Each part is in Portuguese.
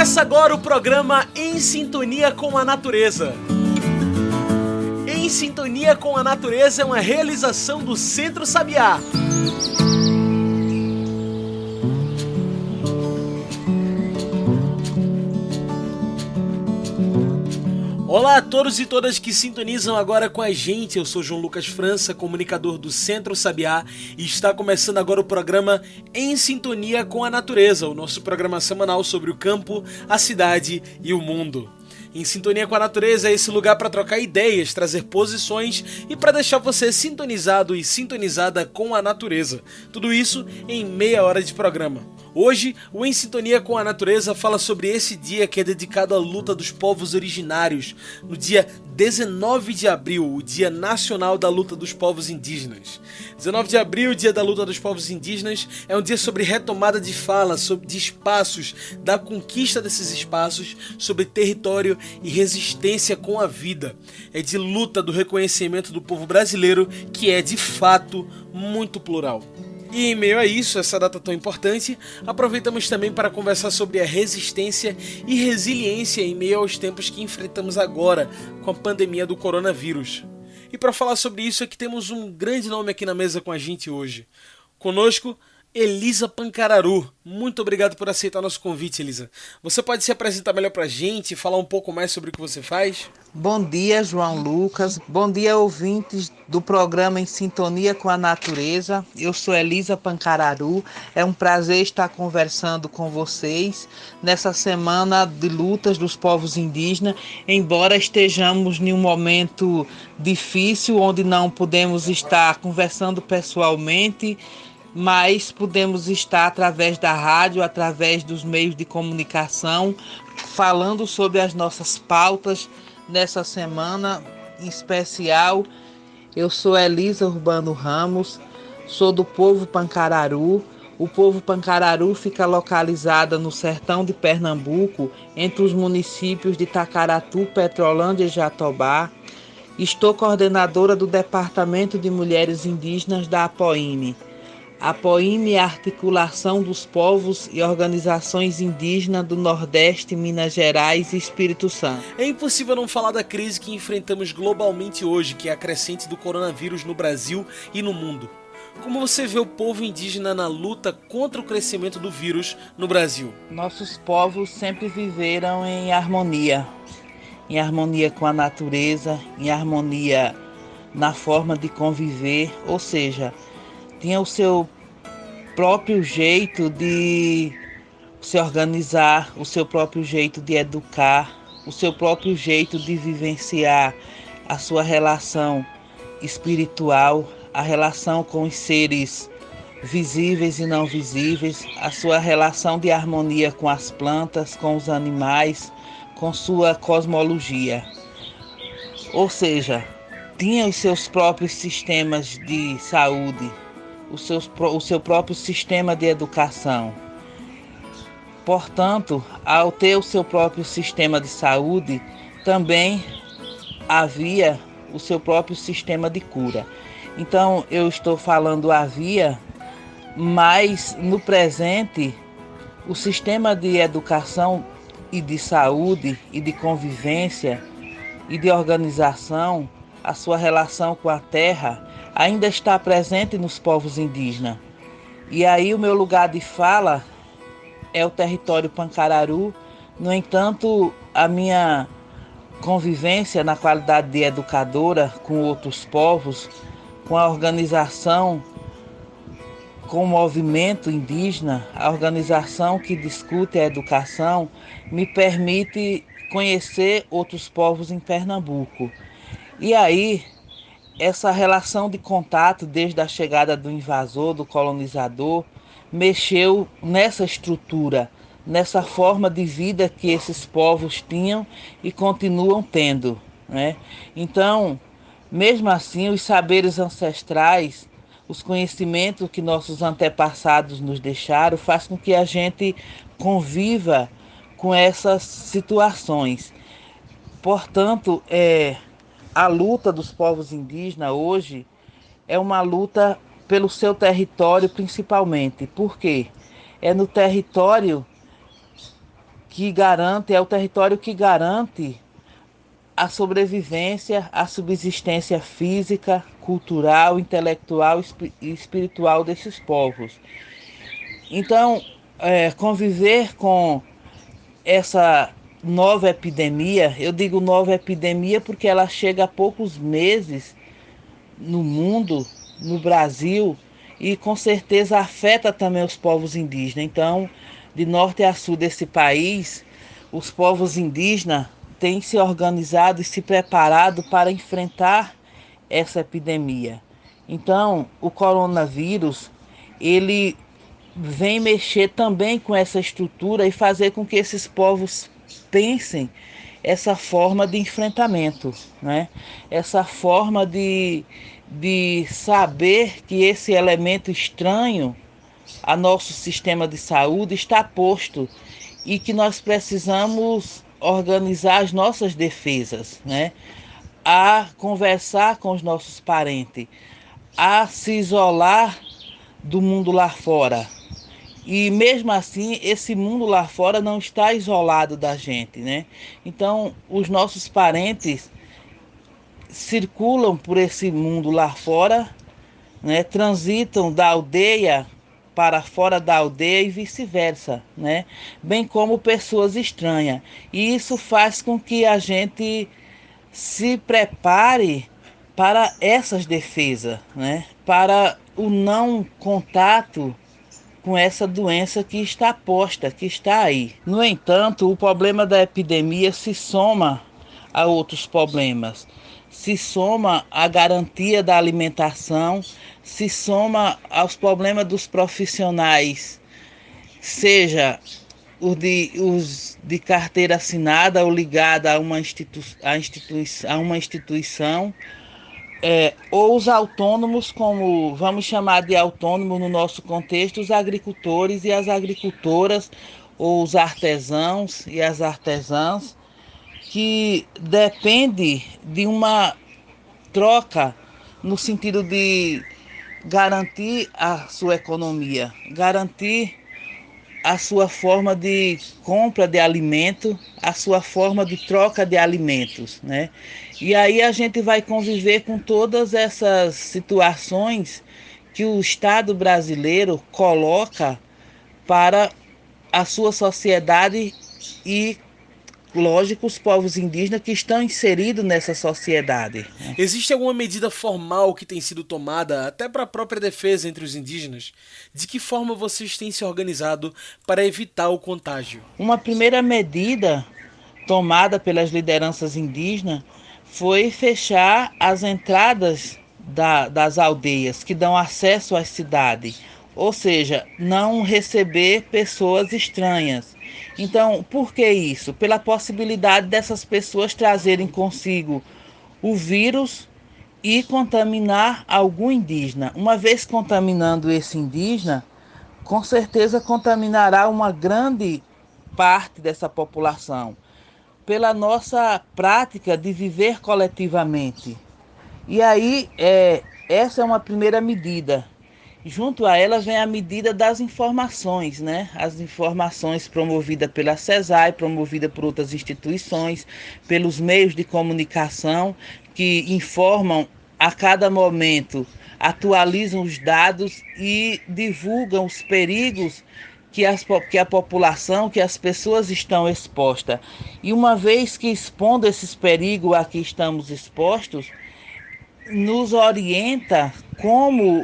Começa agora o programa Em Sintonia com a Natureza. Em Sintonia com a Natureza é uma realização do Centro Sabiá. Olá a todos e todas que sintonizam agora com a gente. Eu sou João Lucas França, comunicador do Centro Sabiá, e está começando agora o programa Em Sintonia com a Natureza, o nosso programa semanal sobre o campo, a cidade e o mundo. Em Sintonia com a Natureza é esse lugar para trocar ideias, trazer posições e para deixar você sintonizado e sintonizada com a natureza. Tudo isso em meia hora de programa. Hoje, o Em Sintonia com a Natureza fala sobre esse dia que é dedicado à luta dos povos originários, no dia 19 de abril, o Dia Nacional da Luta dos Povos Indígenas. 19 de abril, Dia da Luta dos Povos Indígenas, é um dia sobre retomada de fala, de espaços, da conquista desses espaços, sobre território e resistência com a vida. É de luta do reconhecimento do povo brasileiro, que é de fato muito plural. E em meio a isso, essa data tão importante, aproveitamos também para conversar sobre a resistência e resiliência em meio aos tempos que enfrentamos agora com a pandemia do coronavírus. E para falar sobre isso é que temos um grande nome aqui na mesa com a gente hoje. Conosco, Elisa Pancararu. Muito obrigado por aceitar nosso convite, Elisa. Você pode se apresentar melhor pra gente e falar um pouco mais sobre o que você faz? Bom dia, João Lucas. Bom dia, ouvintes do programa Em Sintonia com a Natureza. Eu sou Elisa Pancararu. É um prazer estar conversando com vocês nessa semana de lutas dos povos indígenas, embora estejamos em um momento difícil, onde não podemos estar conversando pessoalmente, mas podemos estar através da rádio, através dos meios de comunicação, falando sobre as nossas pautas nessa semana em especial. Eu sou Elisa Urbano Ramos, sou do povo Pancararu. O povo Pancararu fica localizado no sertão de Pernambuco, entre os municípios de Tacaratu, Petrolândia e Jatobá. Estou coordenadora do Departamento de Mulheres Indígenas da APOIME. A APOIME é a articulação dos povos e organizações indígenas do Nordeste, Minas Gerais e Espírito Santo. É impossível não falar da crise que enfrentamos globalmente hoje, que é a crescente do coronavírus no Brasil e no mundo. Como você vê o povo indígena na luta contra o crescimento do vírus no Brasil? Nossos povos sempre viveram em harmonia com a natureza, em harmonia na forma de conviver, ou seja, tinha o seu próprio jeito de se organizar, o seu próprio jeito de educar, o seu próprio jeito de vivenciar a sua relação espiritual, a relação com os seres visíveis e não visíveis, a sua relação de harmonia com as plantas, com os animais, com sua cosmologia. Ou seja, tinha os seus próprios sistemas de saúde, o seu próprio sistema de educação. Portanto, ao ter o seu próprio sistema de saúde, também havia o seu próprio sistema de cura. Então, eu estou falando havia, mas no presente, o sistema de educação e de saúde e de convivência e de organização, a sua relação com a terra, ainda está presente nos povos indígenas. E aí o meu lugar de fala é o território Pancararu. No entanto, a minha convivência na qualidade de educadora com outros povos, com a organização, com o movimento indígena, a organização que discute a educação, me permite conhecer outros povos em Pernambuco. E aí, essa relação de contato desde a chegada do invasor, do colonizador, mexeu nessa estrutura, nessa forma de vida que esses povos tinham e continuam tendo, né? Então, mesmo assim, os saberes ancestrais, os conhecimentos que nossos antepassados nos deixaram, faz com que a gente conviva com essas situações. Portanto, a luta dos povos indígenas hoje é uma luta pelo seu território principalmente. Por quê? É no território que garante, é o território que garante a sobrevivência, a subsistência física, cultural, intelectual e espiritual desses povos. Então, conviver com essa nova epidemia, eu digo nova epidemia porque ela chega há poucos meses no mundo, no Brasil, e com certeza afeta também os povos indígenas. Então, de norte a sul desse país, os povos indígenas têm se organizado e se preparado para enfrentar essa epidemia. Então, o coronavírus, ele vem mexer também com essa estrutura e fazer com que esses povos pensem essa forma de enfrentamento, né? Essa forma de saber que esse elemento estranho a nosso sistema de saúde está posto e que nós precisamos organizar as nossas defesas, né? A conversar com os nossos parentes, a se isolar do mundo lá fora. E mesmo assim, esse mundo lá fora não está isolado da gente, né? Então, os nossos parentes circulam por esse mundo lá fora, né? Transitam da aldeia para fora da aldeia e vice-versa, né? Bem como pessoas estranhas. E isso faz com que a gente se prepare para essas defesas, né? Para o não contato com essa doença que está posta, que está aí. No entanto, o problema da epidemia se soma a outros problemas. Se soma à garantia da alimentação, se soma aos problemas dos profissionais, seja os de carteira assinada ou ligada a uma instituição, ou os autônomos, como vamos chamar de autônomos no nosso contexto, os agricultores e as agricultoras, ou os artesãos e as artesãs, que depende de uma troca no sentido de garantir a sua economia, garantir a sua forma de compra de alimento, a sua forma de troca de alimentos, né? E aí a gente vai conviver com todas essas situações que o Estado brasileiro coloca para a sua sociedade e, lógico, os povos indígenas que estão inseridos nessa sociedade. Existe alguma medida formal que tem sido tomada, até para a própria defesa entre os indígenas? De que forma vocês têm se organizado para evitar o contágio? Uma primeira medida tomada pelas lideranças indígenas foi fechar as entradas das aldeias que dão acesso às cidades, ou seja, não receber pessoas estranhas. Então, por que isso? Pela possibilidade dessas pessoas trazerem consigo o vírus e contaminar algum indígena. Uma vez contaminando esse indígena, com certeza contaminará uma grande parte dessa população, pela nossa prática de viver coletivamente. E aí, essa é uma primeira medida. Junto a ela vem a medida das informações, né? As informações promovidas pela CESAI, promovida por outras instituições, pelos meios de comunicação que informam a cada momento, atualizam os dados e divulgam os perigos que a população, que as pessoas estão expostas. E uma vez que expondo esses perigos a que estamos expostos, nos orienta como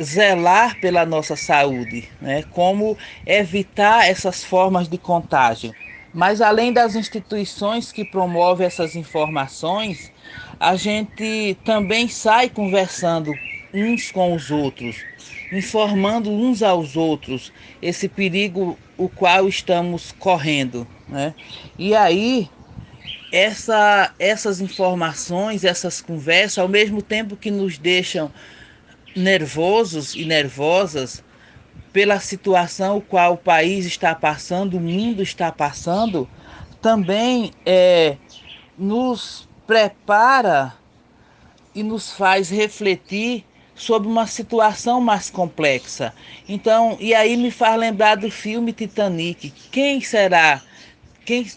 zelar pela nossa saúde, né? Como evitar essas formas de contágio. Mas além das instituições que promovem essas informações, a gente também sai conversando uns com os outros, informando uns aos outros esse perigo o qual estamos correndo, né? E aí essas informações, essas conversas, ao mesmo tempo que nos deixam nervosos e nervosas pela situação o qual o país está passando, o mundo está passando, também nos prepara e nos faz refletir sobre uma situação mais complexa. Então, e aí me faz lembrar do filme Titanic. Quem será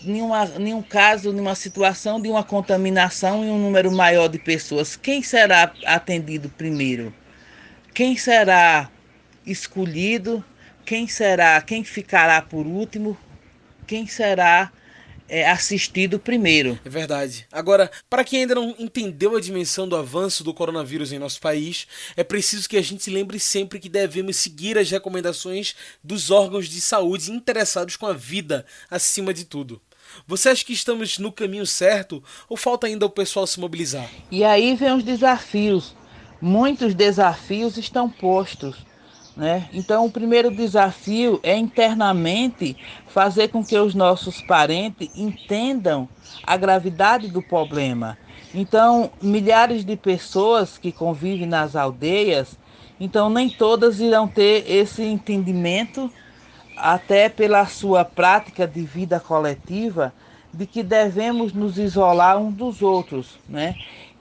nenhum caso, nenhuma situação de uma contaminação em um número maior de pessoas, quem será atendido primeiro? Quem será escolhido? Quem ficará por último? Quem será assistido primeiro? É verdade. Agora, para quem ainda não entendeu a dimensão do avanço do coronavírus em nosso país, é preciso que a gente se lembre sempre que devemos seguir as recomendações dos órgãos de saúde interessados com a vida acima de tudo. Você acha que estamos no caminho certo ou falta ainda o pessoal se mobilizar? E aí vem os desafios. Muitos desafios estão postos, né? Então, o primeiro desafio é internamente fazer com que os nossos parentes entendam a gravidade do problema. Então, milhares de pessoas que convivem nas aldeias, então nem todas irão ter esse entendimento, até pela sua prática de vida coletiva, de que devemos nos isolar uns dos outros, né?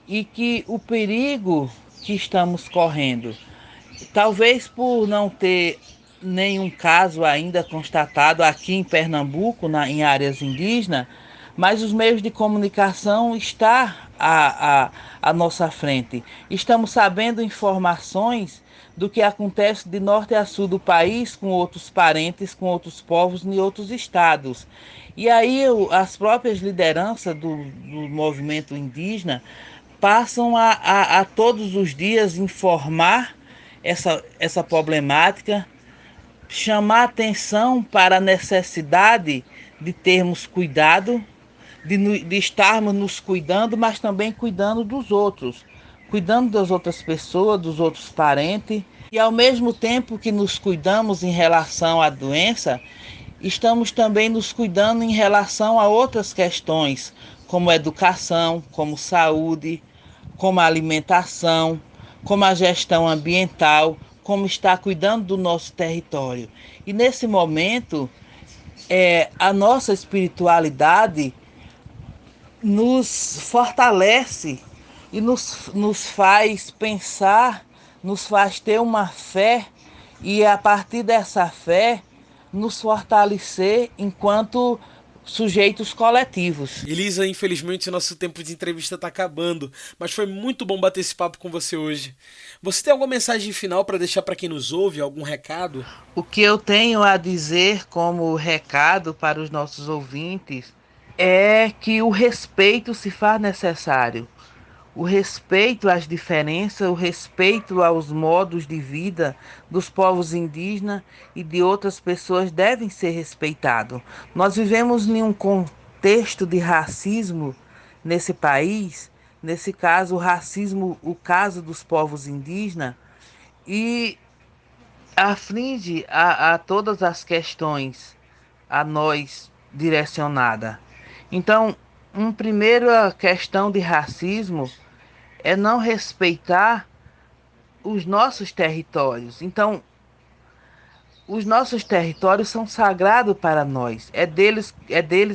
E que o perigo que estamos correndo, talvez por não ter nenhum caso ainda constatado aqui em Pernambuco, em áreas indígenas, mas os meios de comunicação estão à nossa frente. Estamos sabendo informações do que acontece de norte a sul do país com outros parentes, com outros povos em outros estados. E aí as próprias lideranças do movimento indígena passam a todos os dias informar essa problemática, chamar atenção para a necessidade de termos cuidado, de estarmos nos cuidando, mas também cuidando dos outros, cuidando das outras pessoas, dos outros parentes. E ao mesmo tempo que nos cuidamos em relação à doença, estamos também nos cuidando em relação a outras questões, como educação, como saúde, como alimentação, como a gestão ambiental, como estar cuidando do nosso território. E nesse momento, a nossa espiritualidade nos fortalece e nos faz pensar, nos faz ter uma fé e a partir dessa fé nos fortalecer enquanto sujeitos coletivos. Elisa, infelizmente nosso tempo de entrevista está acabando, mas foi muito bom bater esse papo com você hoje. Você tem alguma mensagem final para deixar para quem nos ouve, algum recado? O que eu tenho a dizer como recado para os nossos ouvintes é que o respeito se faz necessário. O respeito às diferenças, o respeito aos modos de vida dos povos indígenas e de outras pessoas devem ser respeitados. Nós vivemos em um contexto de racismo nesse país, nesse caso, o racismo, o caso dos povos indígenas, e aflige a todas as questões a nós direcionada. Então, uma primeira questão de racismo é não respeitar os nossos territórios. Então, os nossos territórios são sagrados para nós. É deles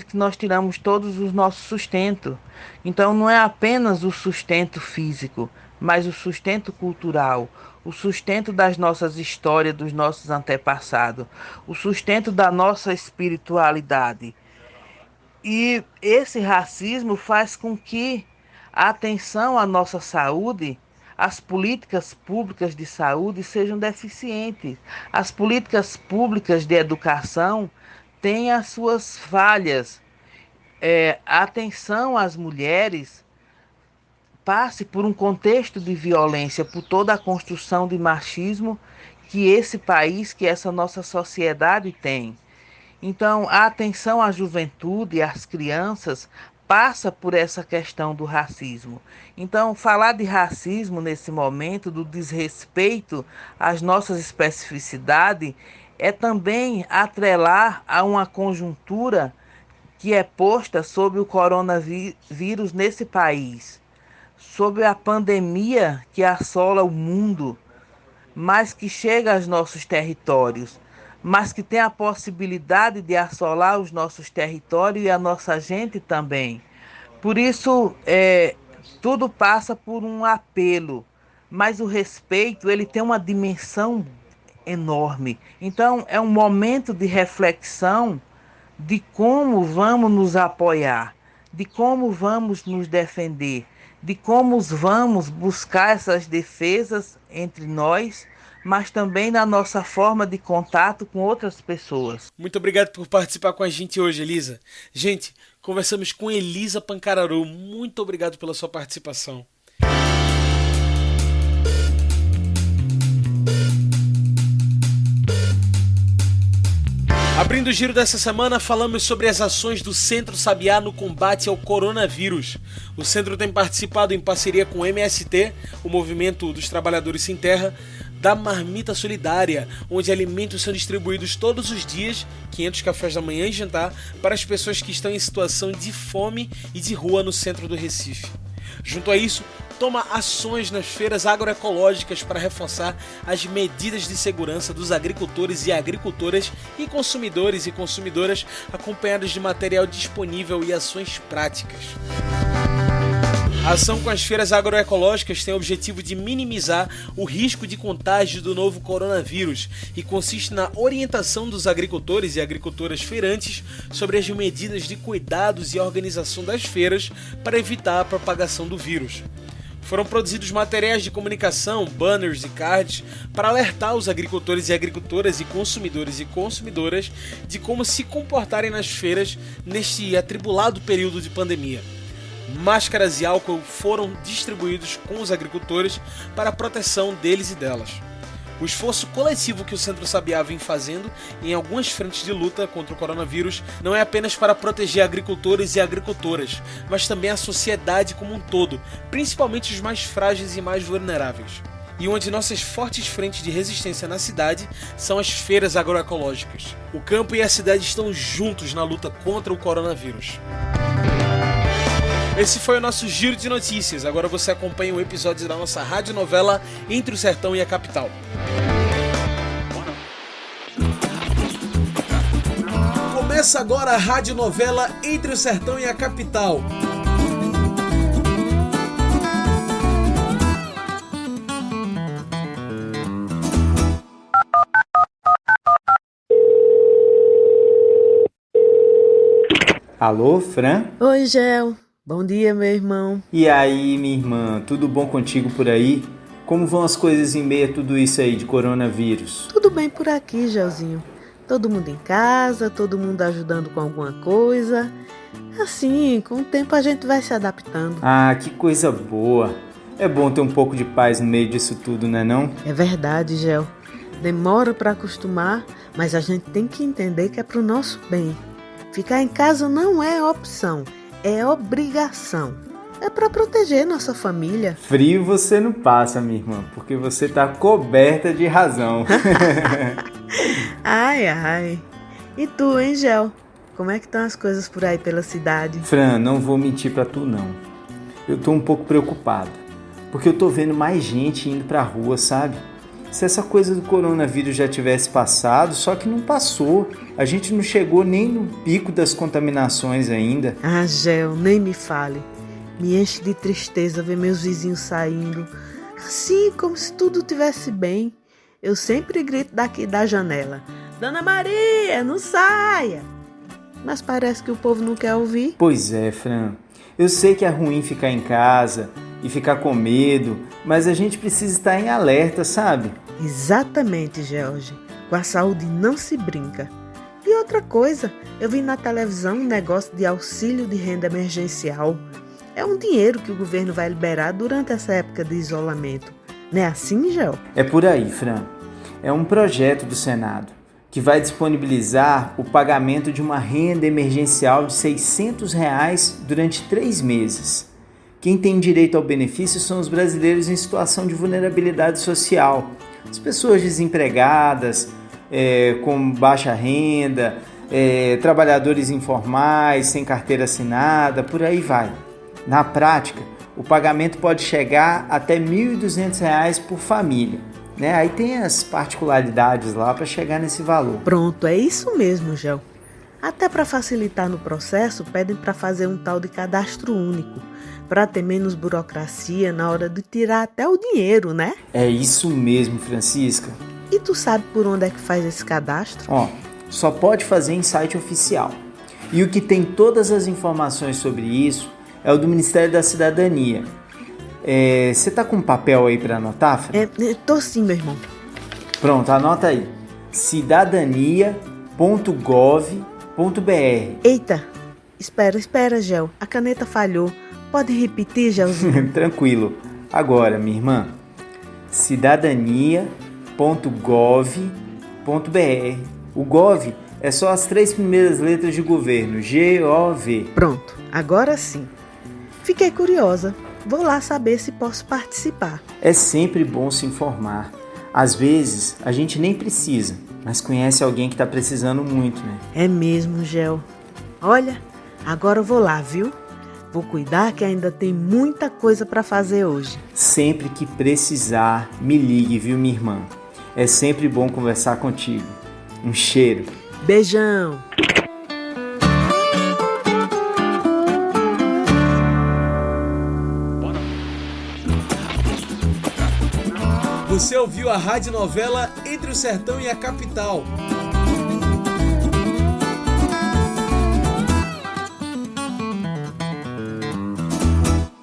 que nós tiramos todos os nossos sustentos. Então, não é apenas o sustento físico, mas o sustento cultural, o sustento das nossas histórias, dos nossos antepassados, o sustento da nossa espiritualidade. E esse racismo faz com que a atenção à nossa saúde, as políticas públicas de saúde sejam deficientes. As políticas públicas de educação têm as suas falhas. A atenção às mulheres passe por um contexto de violência, por toda a construção de machismo que esse país, que essa nossa sociedade tem. Então, a atenção à juventude e às crianças passa por essa questão do racismo. Então, falar de racismo nesse momento, do desrespeito às nossas especificidades, é também atrelar a uma conjuntura que é posta sobre o coronavírus nesse país, sobre a pandemia que assola o mundo, mas que chega aos nossos territórios, mas que tem a possibilidade de assolar os nossos territórios e a nossa gente também. Por isso, tudo passa por um apelo, mas o respeito ele tem uma dimensão enorme. Então, é um momento de reflexão de como vamos nos apoiar, de como vamos nos defender, de como vamos buscar essas defesas entre nós, mas também na nossa forma de contato com outras pessoas. Muito obrigado por participar com a gente hoje, Elisa. Gente, conversamos com Elisa Pancararu. Muito obrigado pela sua participação. Abrindo o giro dessa semana, falamos sobre as ações do Centro Sabiá no combate ao coronavírus. O centro tem participado em parceria com o MST, o Movimento dos Trabalhadores Sem Terra, da Marmita Solidária, onde alimentos são distribuídos todos os dias, 500 cafés da manhã e jantar, para as pessoas que estão em situação de fome e de rua no centro do Recife. Junto a isso, toma ações nas feiras agroecológicas para reforçar as medidas de segurança dos agricultores e agricultoras e consumidores e consumidoras, acompanhados de material disponível e ações práticas. A ação com as feiras agroecológicas tem o objetivo de minimizar o risco de contágio do novo coronavírus e consiste na orientação dos agricultores e agricultoras feirantes sobre as medidas de cuidados e organização das feiras para evitar a propagação do vírus. Foram produzidos materiais de comunicação, banners e cards para alertar os agricultores e agricultoras e consumidoras de como se comportarem nas feiras neste atribulado período de pandemia. Máscaras e álcool foram distribuídos com os agricultores para a proteção deles e delas. O esforço coletivo que o Centro Sabiá vem fazendo em algumas frentes de luta contra o coronavírus não é apenas para proteger agricultores e agricultoras, mas também a sociedade como um todo, principalmente os mais frágeis e mais vulneráveis. E uma de nossas fortes frentes de resistência na cidade são as feiras agroecológicas. O campo e a cidade estão juntos na luta contra o coronavírus. Esse foi o nosso Giro de Notícias. Agora você acompanha um episódio da nossa radionovela Entre o Sertão e a Capital. Começa agora a radionovela Entre o Sertão e a Capital. Alô, Fran? Oi, Gel. Bom dia, meu irmão. E aí, minha irmã, tudo bom contigo por aí? Como vão as coisas em meio a tudo isso aí de coronavírus? Tudo bem por aqui, Gelzinho. Todo mundo em casa, todo mundo ajudando com alguma coisa. Assim, com o tempo a gente vai se adaptando. Ah, que coisa boa. É bom ter um pouco de paz no meio disso tudo, né não? É verdade, Gel. Demora para acostumar, mas a gente tem que entender que é pro nosso bem. Ficar em casa não é opção, é obrigação. É para proteger nossa família. Frio você não passa, minha irmã, porque você tá coberta de razão. Ai, ai. E tu, hein, Gel? Como é que estão as coisas por aí pela cidade? Fran, não vou mentir pra tu não. Eu tô um pouco preocupado, porque eu tô vendo mais gente indo pra rua, sabe? Se essa coisa do coronavírus já tivesse passado, só que não passou. A gente não chegou nem no pico das contaminações ainda. Ah, Gel, nem me fale. Me enche de tristeza ver meus vizinhos saindo. Assim, como se tudo estivesse bem. Eu sempre grito daqui da janela: Dona Maria, não saia! Mas parece que o povo não quer ouvir. Pois é, Fran. Eu sei que é ruim ficar em casa e ficar com medo, mas a gente precisa estar em alerta, sabe? Exatamente, George. Com a saúde não se brinca. E outra coisa, eu vi na televisão um negócio de auxílio de renda emergencial. É um dinheiro que o governo vai liberar durante essa época de isolamento. Não é assim, Gel? É por aí, Fran. É um projeto do Senado que vai disponibilizar o pagamento de uma renda emergencial de R$600 durante 3 meses. Quem tem direito ao benefício são os brasileiros em situação de vulnerabilidade social. As pessoas desempregadas, com baixa renda, trabalhadores informais, sem carteira assinada, por aí vai. Na prática, o pagamento pode chegar até R$1.200 por família. Aí tem as particularidades lá para chegar nesse valor. Pronto, é isso mesmo, Gel. Até para facilitar no processo, pedem para fazer um tal de cadastro único, para ter menos burocracia na hora de tirar até o dinheiro, né? É isso mesmo, Francisca. E tu sabe por onde é que faz esse cadastro? só pode fazer em site oficial. E o que tem todas as informações sobre isso é o do Ministério da Cidadania. Você tá com um papel aí para anotar, Fran? Tô sim, meu irmão. Pronto, anota aí. cidadania.gov.br. Eita, espera, Gel. A caneta falhou. Pode repetir, Gelzinho? Tranquilo. Agora, minha irmã. cidadania.gov.br. O gov é só as 3 primeiras letras de governo. G-O-V. Pronto, agora sim. Fiquei curiosa. Vou lá saber se posso participar. É sempre bom se informar. Às vezes, a gente nem precisa, mas conhece alguém que está precisando muito, né? É mesmo, Gel. Olha, agora eu vou lá, viu? Vou cuidar que ainda tem muita coisa para fazer hoje. Sempre que precisar, me ligue, viu, minha irmã? É sempre bom conversar contigo. Um cheiro. Beijão. Você ouviu a radionovela Entre o Sertão e a Capital.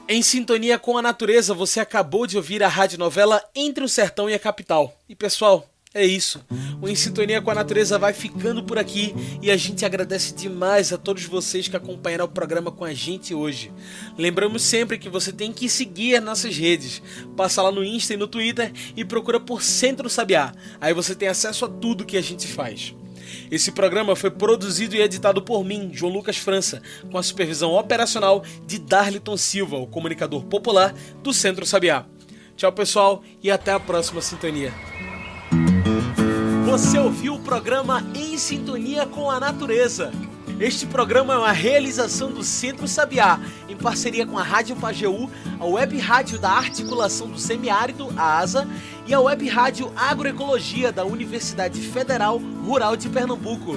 Em sintonia com a natureza, você acabou de ouvir a radionovela Entre o Sertão e a Capital. E pessoal, é isso. O Em Sintonia com a Natureza vai ficando por aqui e a gente agradece demais a todos vocês que acompanharam o programa com a gente hoje. Lembramos sempre que você tem que seguir as nossas redes. Passa lá no Insta e no Twitter e procura por Centro Sabiá. Aí você tem acesso a tudo que a gente faz. Esse programa foi produzido e editado por mim, João Lucas França, com a supervisão operacional de Darliton Silva, o comunicador popular do Centro Sabiá. Tchau, pessoal, e até a próxima sintonia. Você ouviu o programa Em Sintonia com a Natureza. Este programa é uma realização do Centro Sabiá, em parceria com a Rádio Pajeú, a Web Rádio da Articulação do Semiárido, a ASA, e a Web Rádio Agroecologia da Universidade Federal Rural de Pernambuco.